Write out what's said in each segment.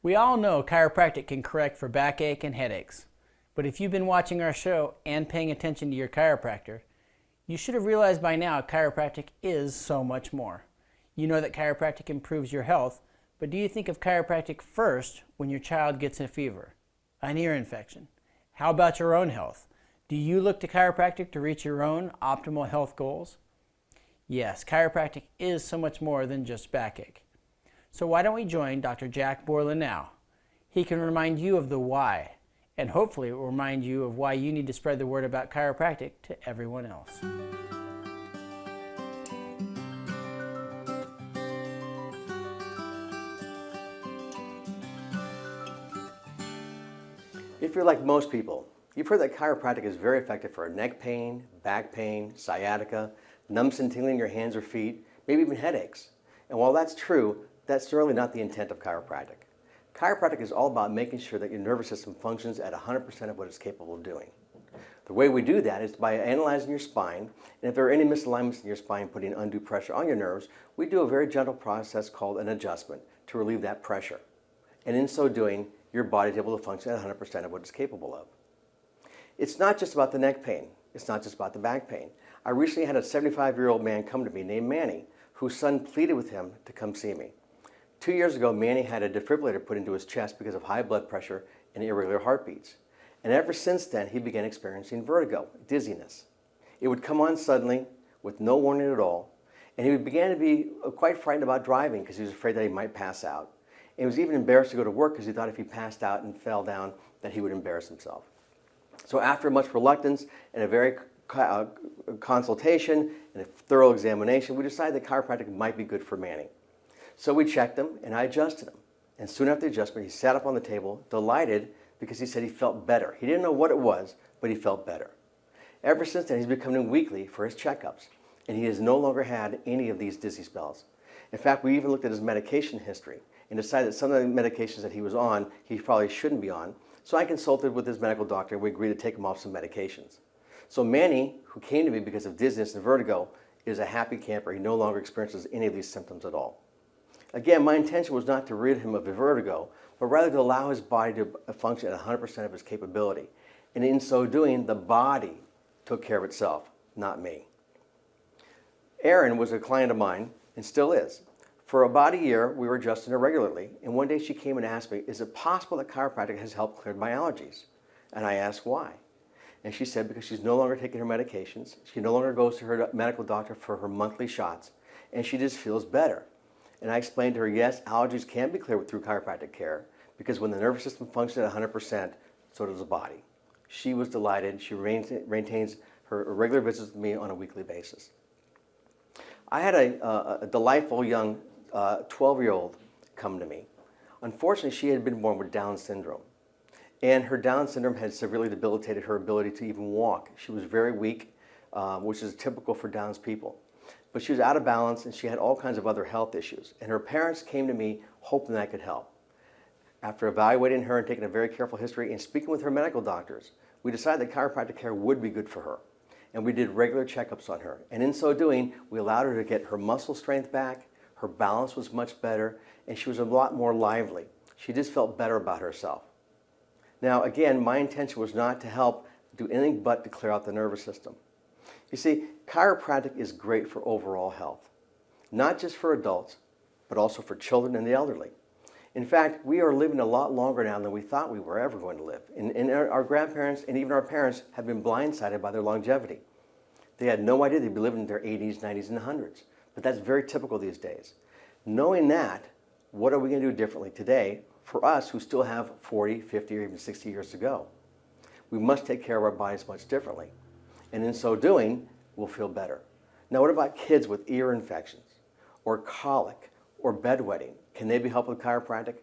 We all know chiropractic can correct for backache and headaches. But if you've been watching our show and paying attention to your chiropractor, you should have realized by now chiropractic is so much more. You know that chiropractic improves your health, but do you think of chiropractic first when your child gets a fever, an ear infection? How about your own health? Do you look to chiropractic to reach your own optimal health goals? Yes, chiropractic is so much more than just backache. So why don't we join Dr. Jack Borland now? He can remind you of the why, and hopefully it will remind you of why you need to spread the word about chiropractic to everyone else. If you're like most people, you've heard that chiropractic is very effective for neck pain, back pain, sciatica, numbness and tingling in your hands or feet, maybe even headaches. And while that's true, that's certainly not the intent of chiropractic. Chiropractic is all about making sure that your nervous system functions at 100% of what it's capable of doing. The way we do that is by analyzing your spine, and if there are any misalignments in your spine putting undue pressure on your nerves, we do a very gentle process called an adjustment to relieve that pressure. And in so doing, your body is able to function at 100% of what it's capable of. It's not just about the neck pain. It's not just about the back pain. I recently had a 75-year-old man come to me named Manny, whose son pleaded with him to come see me. 2 years ago, Manny had a defibrillator put into his chest because of high blood pressure and irregular heartbeats. And ever since then, he began experiencing vertigo, dizziness. It would come on suddenly with no warning at all, and he began to be quite frightened about driving because he was afraid that he might pass out. And he was even embarrassed to go to work because he thought if he passed out and fell down that he would embarrass himself. So after much reluctance and a very consultation and a thorough examination, we decided that chiropractic might be good for Manny. So we checked him and I adjusted him. And soon after the adjustment, he sat up on the table, delighted because he said he felt better. He didn't know what it was, but he felt better. Ever since then, he's been coming weekly for his checkups, and he has no longer had any of these dizzy spells. In fact, we even looked at his medication history and decided that some of the medications that he was on, he probably shouldn't be on. So I consulted with his medical doctor and we agreed to take him off some medications. So Manny, who came to me because of dizziness and vertigo, is a happy camper. He no longer experiences any of these symptoms at all. Again, my intention was not to rid him of the vertigo, but rather to allow his body to function at 100% of its capability. And in so doing, the body took care of itself, not me. Erin was a client of mine and still is. For about a year, we were adjusting her regularly, and one day she came and asked me, is it possible that chiropractic has helped clear my allergies? And I asked why. And she said because she's no longer taking her medications, she no longer goes to her medical doctor for her monthly shots, and she just feels better. And I explained to her, yes, allergies can be cleared through chiropractic care, because when the nervous system functions at 100%, so does the body. She was delighted. She maintains her regular visits with me on a weekly basis. I had a delightful young 12-year-old come to me. Unfortunately, she had been born with Down syndrome. And her Down syndrome had severely debilitated her ability to even walk. She was very weak, which is typical for Down's people. But she was out of balance and she had all kinds of other health issues. And her parents came to me hoping that I could help. After evaluating her and taking a very careful history and speaking with her medical doctors, we decided that chiropractic care would be good for her. And we did regular checkups on her. And in so doing, we allowed her to get her muscle strength back, her balance was much better, and she was a lot more lively. She just felt better about herself. Now, again, my intention was not to help do anything but to clear out the nervous system. You see, chiropractic is great for overall health, not just for adults, but also for children and the elderly. In fact, we are living a lot longer now than we thought we were ever going to live. And our grandparents and even our parents have been blindsided by their longevity. They had no idea they'd be living in their 80s, 90s, and 100s. But that's very typical these days. Knowing that, what are we going to do differently today for us who still have 40, 50, or even 60 years to go? We must take care of our bodies much differently. And in so doing, we'll feel better. Now, what about kids with ear infections, or colic, or bedwetting? Can they be helped with chiropractic?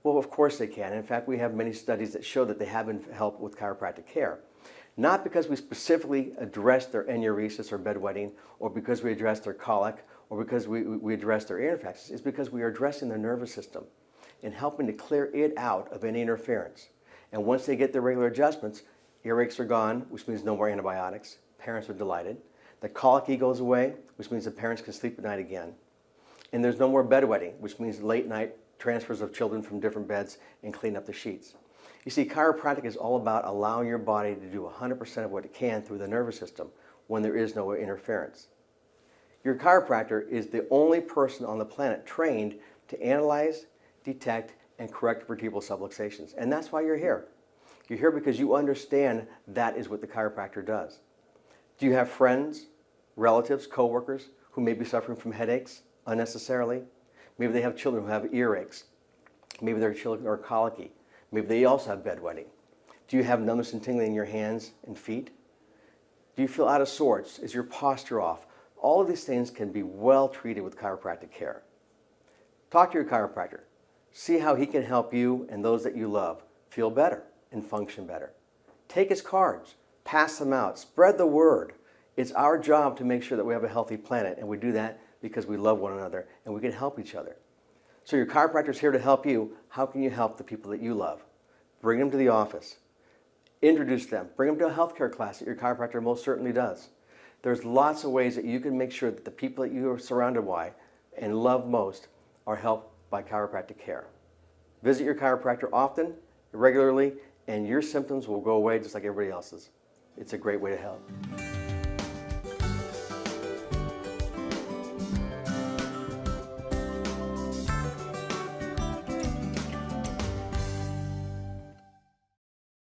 Well, of course they can. In fact, we have many studies that show that they have been helped with chiropractic care. Not because we specifically address their enuresis or bedwetting, or because we address their colic, or because we address their ear infections. It's because we are addressing their nervous system and helping to clear it out of any interference. And once they get their regular adjustments, earaches are gone, which means no more antibiotics. Parents are delighted. The colicky goes away, which means the parents can sleep at night again. And there's no more bedwetting, which means late night transfers of children from different beds and clean up the sheets. You see, chiropractic is all about allowing your body to do 100% of what it can through the nervous system when there is no interference. Your chiropractor is the only person on the planet trained to analyze, detect, and correct vertebral subluxations. And that's why you're here. You're here because you understand that is what the chiropractor does. Do you have friends, relatives, coworkers who may be suffering from headaches unnecessarily? Maybe they have children who have earaches. Maybe their children are colicky. Maybe they also have bedwetting. Do you have numbness and tingling in your hands and feet? Do you feel out of sorts? Is your posture off? All of these things can be well treated with chiropractic care. Talk to your chiropractor. See how he can help you and those that you love feel better and function better. Take his cards, pass them out, spread the word. It's our job to make sure that we have a healthy planet, and we do that because we love one another and we can help each other. So your chiropractor is here to help you. How can you help the people that you love? Bring them to the office. Introduce them. Bring them to a healthcare class that your chiropractor most certainly does. There's lots of ways that you can make sure that the people that you are surrounded by and love most are helped by chiropractic care. Visit your chiropractor often, regularly, and your symptoms will go away just like everybody else's. It's a great way to help.